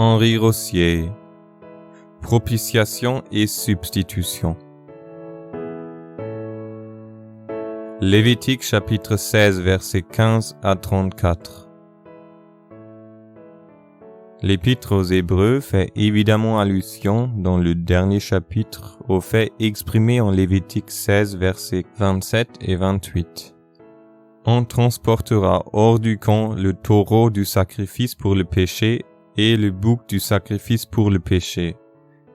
Henri Rossier. Propitiation et substitution. Lévitique chapitre 16 versets 15 à 34. L'Épître aux Hébreux fait évidemment allusion dans le dernier chapitre aux faits exprimés en Lévitique 16 versets 27 et 28. On transportera hors du camp le taureau du sacrifice pour le péché et le bouc du sacrifice pour le péché,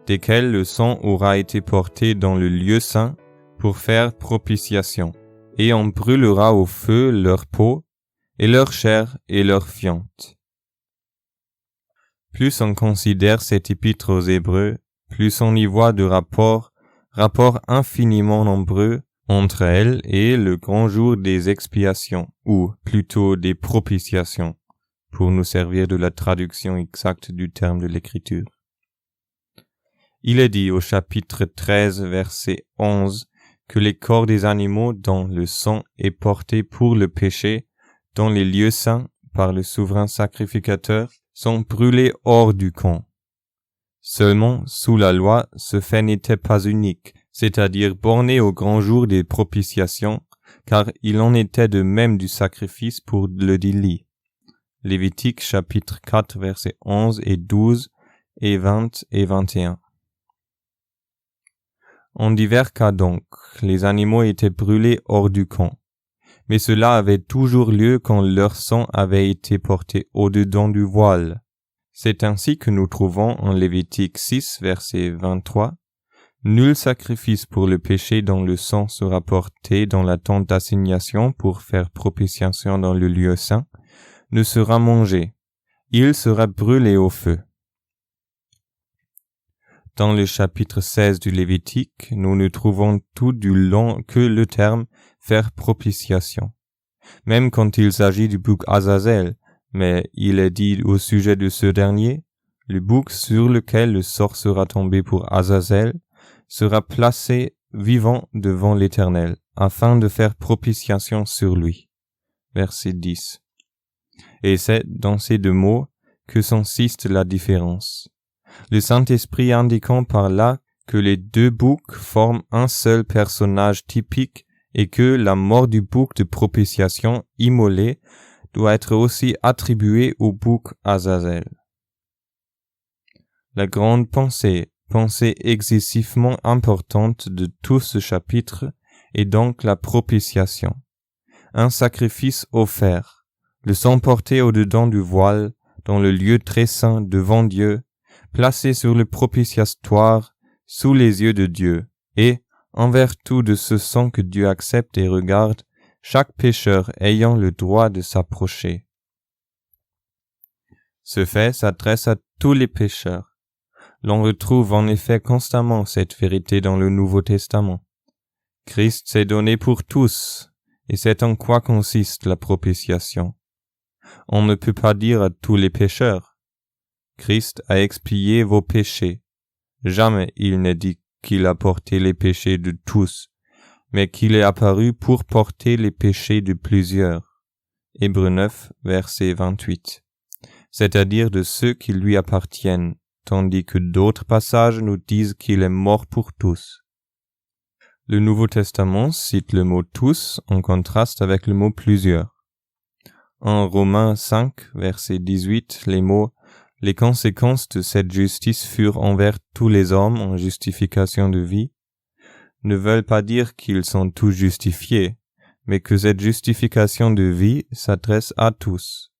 desquels le sang aura été porté dans le lieu saint pour faire propitiation, et on brûlera au feu leur peau, et leur chair et leur fiente. Plus on considère cette épître aux Hébreux, plus on y voit de rapports infiniment nombreux entre elle et le grand jour des expiations, ou plutôt des propitiations, pour nous servir de la traduction exacte du terme de l'Écriture. Il est dit au chapitre 13, verset 11, que les corps des animaux dont le sang est porté pour le péché dans les lieux saints par le souverain sacrificateur sont brûlés hors du camp. Seulement, sous la loi, ce fait n'était pas unique, c'est-à-dire borné au grand jour des propitiations, car il en était de même du sacrifice pour le délit. Lévitique chapitre 4 versets 11 et 12 et 20 et 21. En divers cas donc, les animaux étaient brûlés hors du camp, mais cela avait toujours lieu quand leur sang avait été porté au-dedans du voile. C'est ainsi que nous trouvons en Lévitique 6 verset 23, « Nul sacrifice pour le péché dont le sang sera porté dans la tente d'assignation pour faire propitiation dans le lieu saint, ne sera mangé, il sera brûlé au feu. » Dans le chapitre 16 du Lévitique, nous ne trouvons tout du long que le terme « faire propitiation », même quand il s'agit du bouc Azazel, mais il est dit au sujet de ce dernier, « Le bouc sur lequel le sort sera tombé pour Azazel sera placé vivant devant l'Éternel, afin de faire propitiation sur lui. » Verset 10. Et c'est dans ces deux mots que consiste la différence. Le Saint-Esprit indiquant par là que les deux boucs forment un seul personnage typique et que la mort du bouc de propitiation immolé doit être aussi attribuée au bouc Azazel. La grande pensée excessivement importante de tout ce chapitre est donc la propitiation. Un sacrifice offert, le sang porté au-dedans du voile, dans le lieu très saint devant Dieu, placé sur le propitiatoire sous les yeux de Dieu, et, en vertu de ce sang que Dieu accepte et regarde, chaque pécheur ayant le droit de s'approcher. Ce fait s'adresse à tous les pécheurs. L'on retrouve en effet constamment cette vérité dans le Nouveau Testament. Christ s'est donné pour tous, et c'est en quoi consiste la propitiation. On ne peut pas dire à tous les pécheurs, Christ a expié vos péchés. Jamais il n'est dit qu'il a porté les péchés de tous, mais qu'il est apparu pour porter les péchés de plusieurs. Hébreux 9, verset 28. C'est-à-dire de ceux qui lui appartiennent, tandis que d'autres passages nous disent qu'il est mort pour tous. Le Nouveau Testament cite le mot tous en contraste avec le mot plusieurs. En Romains 5, verset 18, les mots « Les conséquences de cette justice furent envers tous les hommes en justification de vie » ne veulent pas dire qu'ils sont tous justifiés, mais que cette justification de vie s'adresse à tous.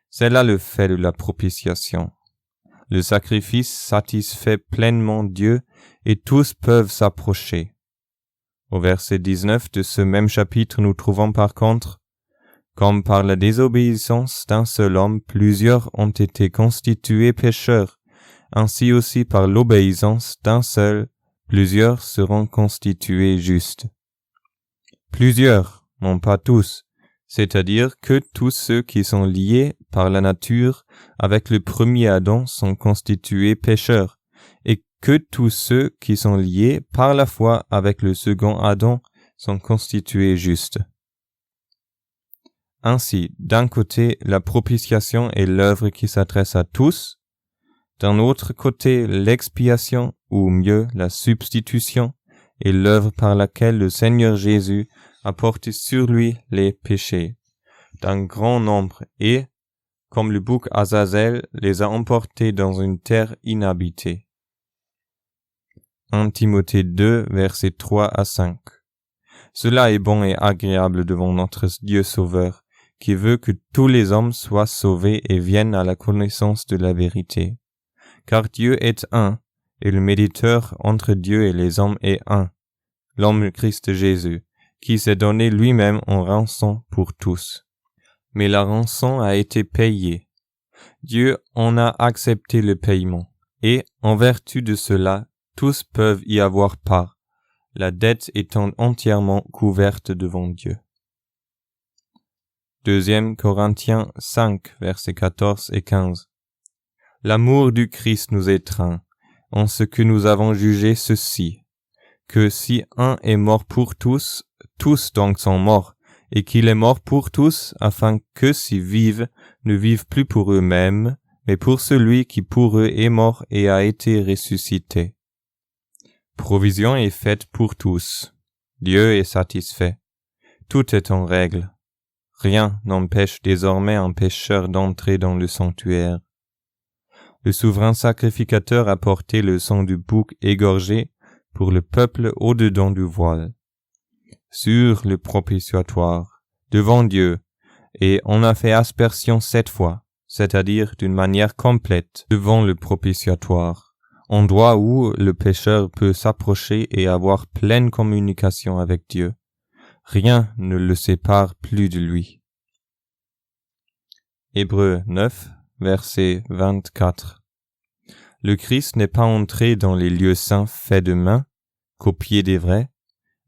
C'est là le fait de la propitiation. Le sacrifice satisfait pleinement Dieu et tous peuvent s'approcher. Au verset 19 de ce même chapitre, nous trouvons par contre « Comme par la désobéissance d'un seul homme, plusieurs ont été constitués pécheurs, ainsi aussi par l'obéissance d'un seul, plusieurs seront constitués justes. » Plusieurs, non pas tous, c'est-à-dire que tous ceux qui sont liés par la nature avec le premier Adam sont constitués pécheurs, et que tous ceux qui sont liés par la foi avec le second Adam sont constitués justes. Ainsi, d'un côté, la propitiation est l'œuvre qui s'adresse à tous, D'un autre côté, l'expiation, ou mieux la substitution, est l'œuvre par laquelle le Seigneur Jésus a porté sur lui les péchés d'un grand nombre et, comme le bouc Azazel, les a emportés dans une terre inhabitée. 1 Timothée 2, versets 3 à 5. Cela est bon et agréable devant notre Dieu Sauveur, qui veut que tous les hommes soient sauvés et viennent à la connaissance de la vérité. Car Dieu est un, et le médiateur entre Dieu et les hommes est un, l'homme Christ Jésus, qui s'est donné lui-même en rançon pour tous. Mais la rançon a été payée. Dieu en a accepté le paiement, et, en vertu de cela, tous peuvent y avoir part, la dette étant entièrement couverte devant Dieu. 2 Corinthiens 5, versets 14 et 15. L'amour du Christ nous étreint, en ce que nous avons jugé ceci, que si un est mort pour tous, tous donc sont morts, et qu'il est mort pour tous, afin que s'ils vivent, ne vivent plus pour eux-mêmes, mais pour celui qui pour eux est mort et a été ressuscité. Provision est faite pour tous. Dieu est satisfait. Tout est en règle. Rien n'empêche désormais un pécheur d'entrer dans le sanctuaire. Le souverain sacrificateur a porté le sang du bouc égorgé pour le peuple au-dedans du voile, sur le propitiatoire, devant Dieu, et on a fait aspersion 7 fois, c'est-à-dire d'une manière complète, devant le propitiatoire, endroit où le pécheur peut s'approcher et avoir pleine communication avec Dieu. Rien ne le sépare plus de lui. Hébreux 9, verset 24. Le Christ n'est pas entré dans les lieux saints faits de main, copiés des vrais,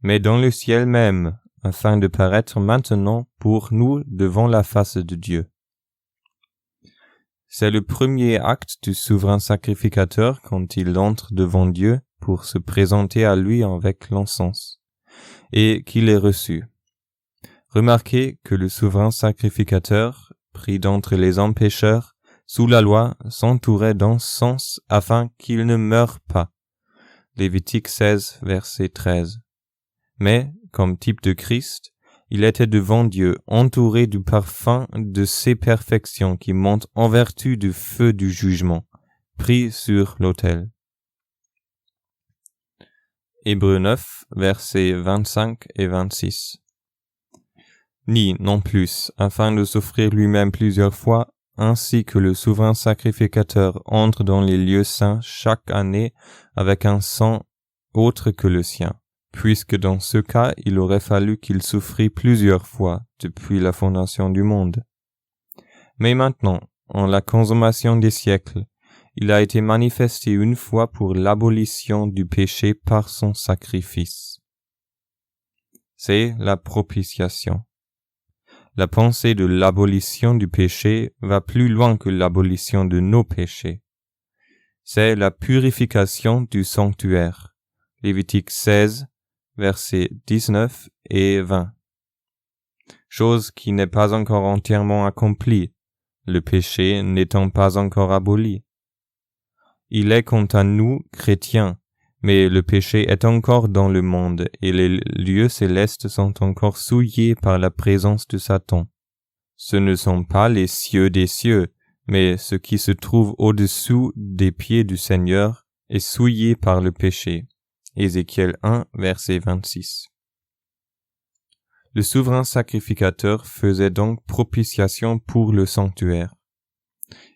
mais dans le ciel même, afin de paraître maintenant pour nous devant la face de Dieu. C'est le premier acte du souverain sacrificateur quand il entre devant Dieu pour se présenter à lui avec l'encens, et qu'il est reçu. Remarquez que le souverain sacrificateur, pris d'entre les hommes pécheurs, sous la loi, s'entourait d'encens afin qu'il ne meure pas. Lévitique 16, verset 13. Mais, comme type de Christ, il était devant Dieu, entouré du parfum de ses perfections qui montent en vertu du feu du jugement, pris sur l'autel. Hébreux 9, versets 25 et 26. Ni, non plus, afin de s'offrir lui-même plusieurs fois, ainsi que le souverain sacrificateur entre dans les lieux saints chaque année avec un sang autre que le sien, puisque dans ce cas il aurait fallu qu'il souffrît plusieurs fois depuis la fondation du monde. Mais maintenant, en la consommation des siècles, il a été manifesté une fois pour l'abolition du péché par son sacrifice. C'est la propitiation. La pensée de l'abolition du péché va plus loin que l'abolition de nos péchés. C'est la purification du sanctuaire. Lévitique 16, versets 19 et 20. Chose qui n'est pas encore entièrement accomplie, le péché n'étant pas encore aboli. Il est quant à nous chrétiens, mais le péché est encore dans le monde et les lieux célestes sont encore souillés par la présence de Satan. Ce ne sont pas les cieux des cieux, mais ce qui se trouve au-dessous des pieds du Seigneur est souillé par le péché. Ézéchiel 1, verset 26. Le souverain sacrificateur faisait donc propitiation pour le sanctuaire.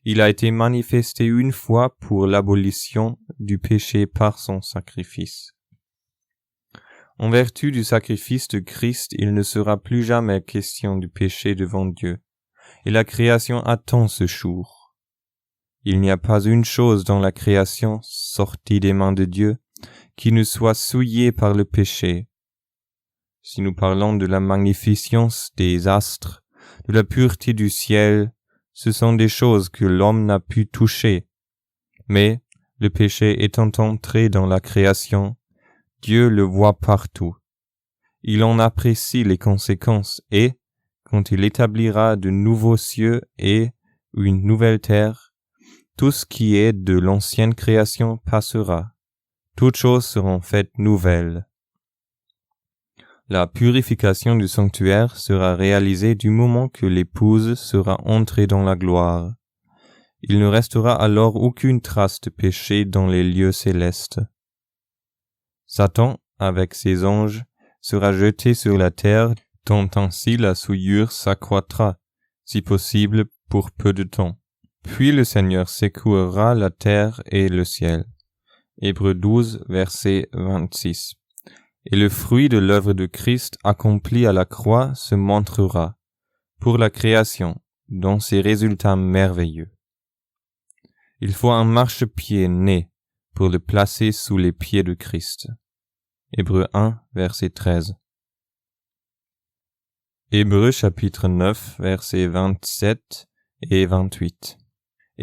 Il a été manifesté une fois pour l'abolition du péché par son sacrifice. En vertu du sacrifice de Christ, il ne sera plus jamais question du péché devant Dieu, et la création attend ce jour. Il n'y a pas une chose dans la création sortie des mains de Dieu qui ne soit souillée par le péché. Si nous parlons de la magnificence des astres, de la pureté du ciel, ce sont des choses que l'homme n'a pu toucher. Mais, le péché étant entré dans la création, Dieu le voit partout. Il en apprécie les conséquences et, quand il établira de nouveaux cieux et une nouvelle terre, tout ce qui est de l'ancienne création passera. Toutes choses seront faites nouvelles. La purification du sanctuaire sera réalisée du moment que l'épouse sera entrée dans la gloire. Il ne restera alors aucune trace de péché dans les lieux célestes. Satan, avec ses anges, sera jeté sur la terre, dont ainsi la souillure s'accroîtra, si possible pour peu de temps. Puis le Seigneur secouera la terre et le ciel. Hébreux 12, verset 26. Et le fruit de l'œuvre de Christ accompli à la croix se montrera, pour la création, dans ses résultats merveilleux. Il faut un marchepied né pour le placer sous les pieds de Christ. Hébreux 1, verset 13. Hébreux chapitre 9, versets 27 et 28.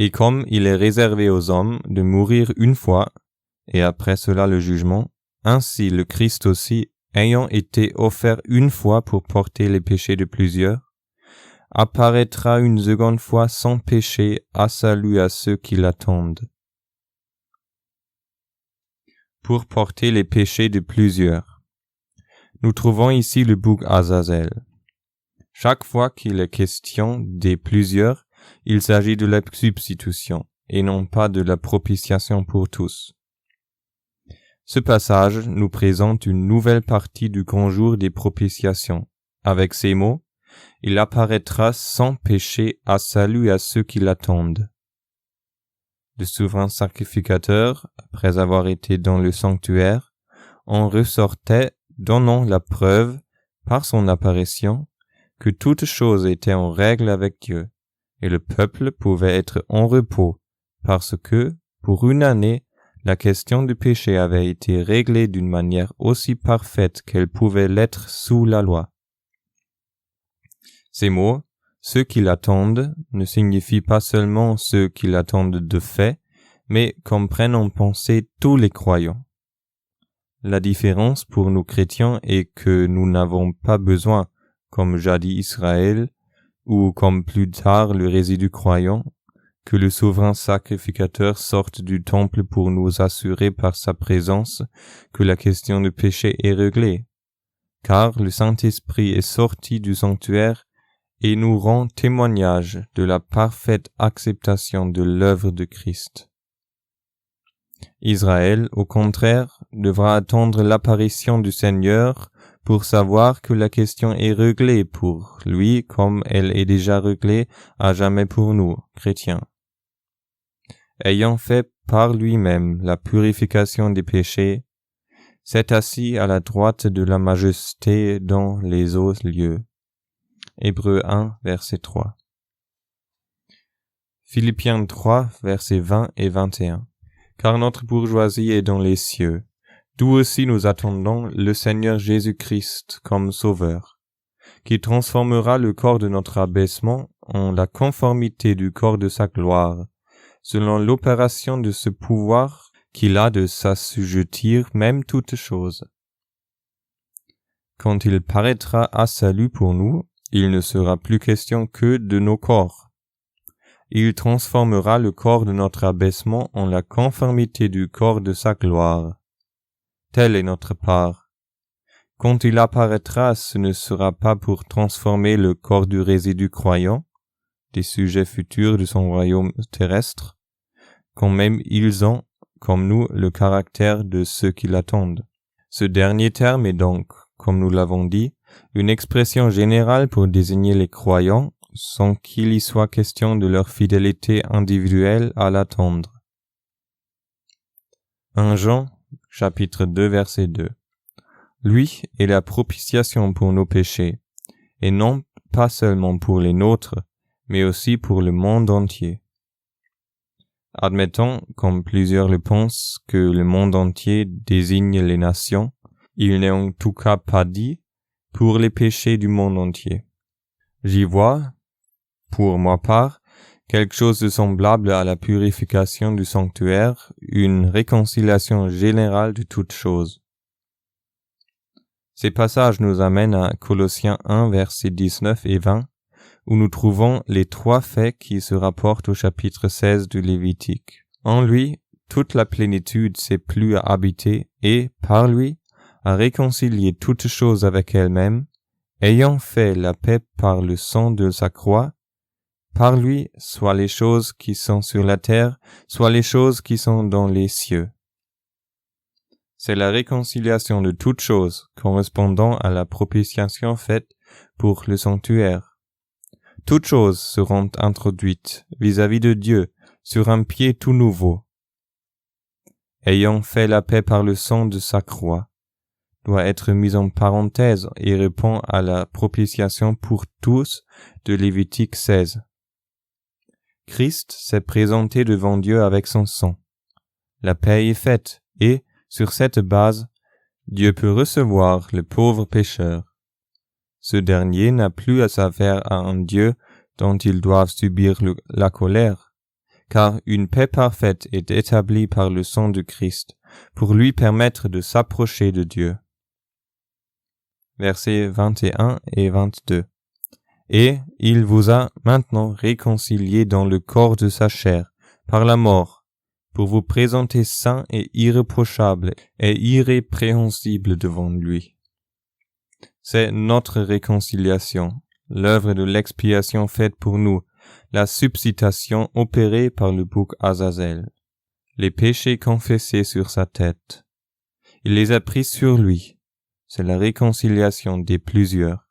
Et comme il est réservé aux hommes de mourir une fois, et après cela le jugement, ainsi le Christ aussi, ayant été offert une fois pour porter les péchés de plusieurs, apparaîtra une seconde fois sans péché à salut à ceux qui l'attendent. Pour porter les péchés de plusieurs. Nous trouvons ici le bouc Azazel. Chaque fois qu'il est question des plusieurs, il s'agit de la substitution, et non pas de la propitiation pour tous. Ce passage nous présente une nouvelle partie du grand jour des propitiations. Avec ces mots, il apparaîtra sans péché à salut à ceux qui l'attendent. Le souverain sacrificateur, après avoir été dans le sanctuaire, en ressortait, donnant la preuve, par son apparition, que toute chose était en règle avec Dieu, et le peuple pouvait être en repos, parce que, pour une année, la question du péché avait été réglée d'une manière aussi parfaite qu'elle pouvait l'être sous la loi. Ces mots, ceux qui l'attendent, ne signifient pas seulement ceux qui l'attendent de fait, mais comme prennent en pensée tous les croyants. La différence pour nous chrétiens est que nous n'avons pas besoin, comme jadis Israël, ou comme plus tard le résidu croyant, que le souverain sacrificateur sorte du temple pour nous assurer par sa présence que la question du péché est réglée, car le Saint-Esprit est sorti du sanctuaire et nous rend témoignage de la parfaite acceptation de l'œuvre de Christ. Israël, au contraire, devra attendre l'apparition du Seigneur pour savoir que la question est réglée pour lui comme elle est déjà réglée à jamais pour nous, chrétiens. Ayant fait par lui-même la purification des péchés, s'est assis à la droite de la majesté dans les hauts lieux. Hébreux 1, verset 3. Philippiens 3, versets 20 et 21. Car notre bourgeoisie est dans les cieux, d'où aussi nous attendons le Seigneur Jésus-Christ comme Sauveur, qui transformera le corps de notre abaissement en la conformité du corps de sa gloire, selon l'opération de ce pouvoir qu'il a de s'assujettir même toutes choses. Quand il paraîtra à salut pour nous, il ne sera plus question que de nos corps. Il transformera le corps de notre abaissement en la conformité du corps de sa gloire. Telle est notre part. Quand il apparaîtra, ce ne sera pas pour transformer le corps du résidu croyant, des sujets futurs de son royaume terrestre, quand même ils ont, comme nous, le caractère de ceux qui l'attendent. Ce dernier terme est donc, comme nous l'avons dit, une expression générale pour désigner les croyants, sans qu'il y soit question de leur fidélité individuelle à l'attendre. 1 Jean, chapitre 2, verset 2. Lui est la propitiation pour nos péchés, et non pas seulement pour les nôtres, mais aussi pour le monde entier. Admettons, comme plusieurs le pensent, que le monde entier désigne les nations, il n'est en tout cas pas dit pour les péchés du monde entier. J'y vois, pour ma part, quelque chose de semblable à la purification du sanctuaire, une réconciliation générale de toutes choses. Ces passages nous amènent à Colossiens 1, versets 19 et 20, où nous trouvons les 3 faits qui se rapportent au chapitre 16 du Lévitique. En lui, toute la plénitude s'est plu à habiter et, par lui, à réconcilier toutes choses avec elle-même, ayant fait la paix par le sang de sa croix, par lui, soit les choses qui sont sur la terre, soit les choses qui sont dans les cieux. C'est la réconciliation de toutes choses correspondant à la propitiation faite pour le sanctuaire. Toutes choses seront introduites vis-à-vis de Dieu sur un pied tout nouveau. Ayant fait la paix par le sang de sa croix, doit être mis en parenthèse et répond à la propitiation pour tous de Lévitique 16. Christ s'est présenté devant Dieu avec son sang. La paix est faite et, sur cette base, Dieu peut recevoir le pauvre pécheur. Ce dernier n'a plus à s'affaire à un Dieu dont ils doivent subir la colère, car une paix parfaite est établie par le sang de Christ pour lui permettre de s'approcher de Dieu. Versets 21 et 22. Et il vous a maintenant réconcilié dans le corps de sa chair, par la mort, pour vous présenter saints et irréprochables et irrépréhensibles devant lui. C'est notre réconciliation, l'œuvre de l'expiation faite pour nous, la substitution opérée par le bouc Azazel, les péchés confessés sur sa tête. Il les a pris sur lui. C'est la réconciliation des plusieurs.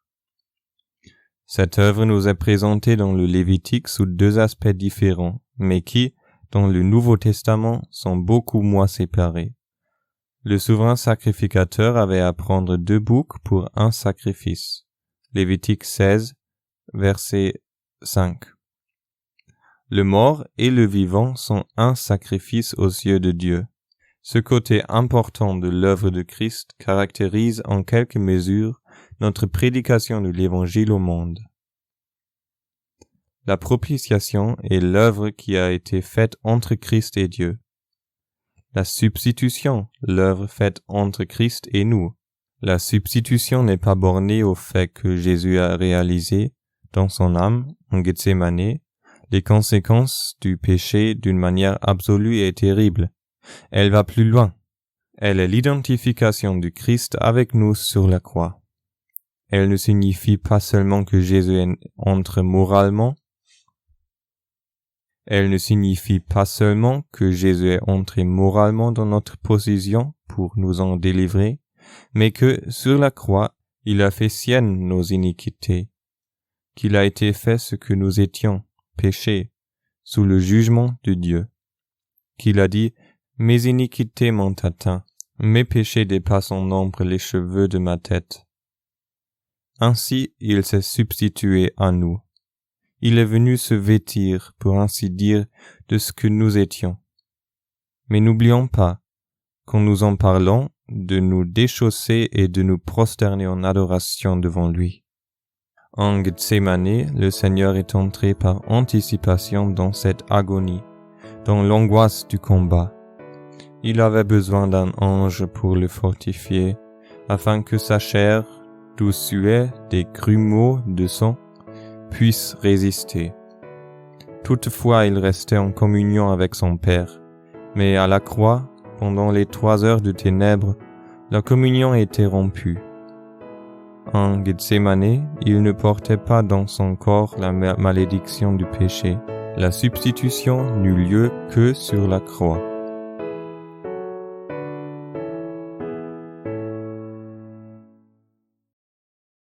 Cette œuvre nous est présentée dans le Lévitique sous 2 aspects différents, mais qui, dans le Nouveau Testament, sont beaucoup moins séparés. Le souverain sacrificateur avait à prendre 2 boucs pour un sacrifice. Lévitique 16, verset 5. Le mort et le vivant sont un sacrifice aux yeux de Dieu. Ce côté important de l'œuvre de Christ caractérise en quelque mesure notre prédication de l'Évangile au monde. La propitiation est l'œuvre qui a été faite entre Christ et Dieu. La substitution, l'œuvre faite entre Christ et nous. La substitution n'est pas bornée au fait que Jésus a réalisé, dans son âme, en Gethsémani, les conséquences du péché d'une manière absolue et terrible. Elle va plus loin. Elle est l'identification du Christ avec nous sur la croix. Elle ne signifie pas seulement que Jésus entre moralement. Elle ne signifie pas seulement que Jésus est entré moralement dans notre position pour nous en délivrer, mais que, sur la croix, il a fait sienne nos iniquités, qu'il a été fait ce que nous étions, péchés, sous le jugement de Dieu, qu'il a dit « Mes iniquités m'ont atteint, mes péchés dépassent en nombre les cheveux de ma tête. » Ainsi, il s'est substitué à nous. Il est venu se vêtir, pour ainsi dire, de ce que nous étions. Mais n'oublions pas, quand nous en parlons, de nous déchausser et de nous prosterner en adoration devant lui. En Gethsémani, le Seigneur est entré par anticipation dans cette agonie, dans l'angoisse du combat. Il avait besoin d'un ange pour le fortifier, afin que sa chair, d'où suaient des grumeaux de sang, puisse résister. Toutefois, il restait en communion avec son Père, mais à la croix, pendant les 3 heures de ténèbres, la communion était rompue. En Gethsémani, il ne portait pas dans son corps la malédiction du péché. La substitution n'eut lieu que sur la croix.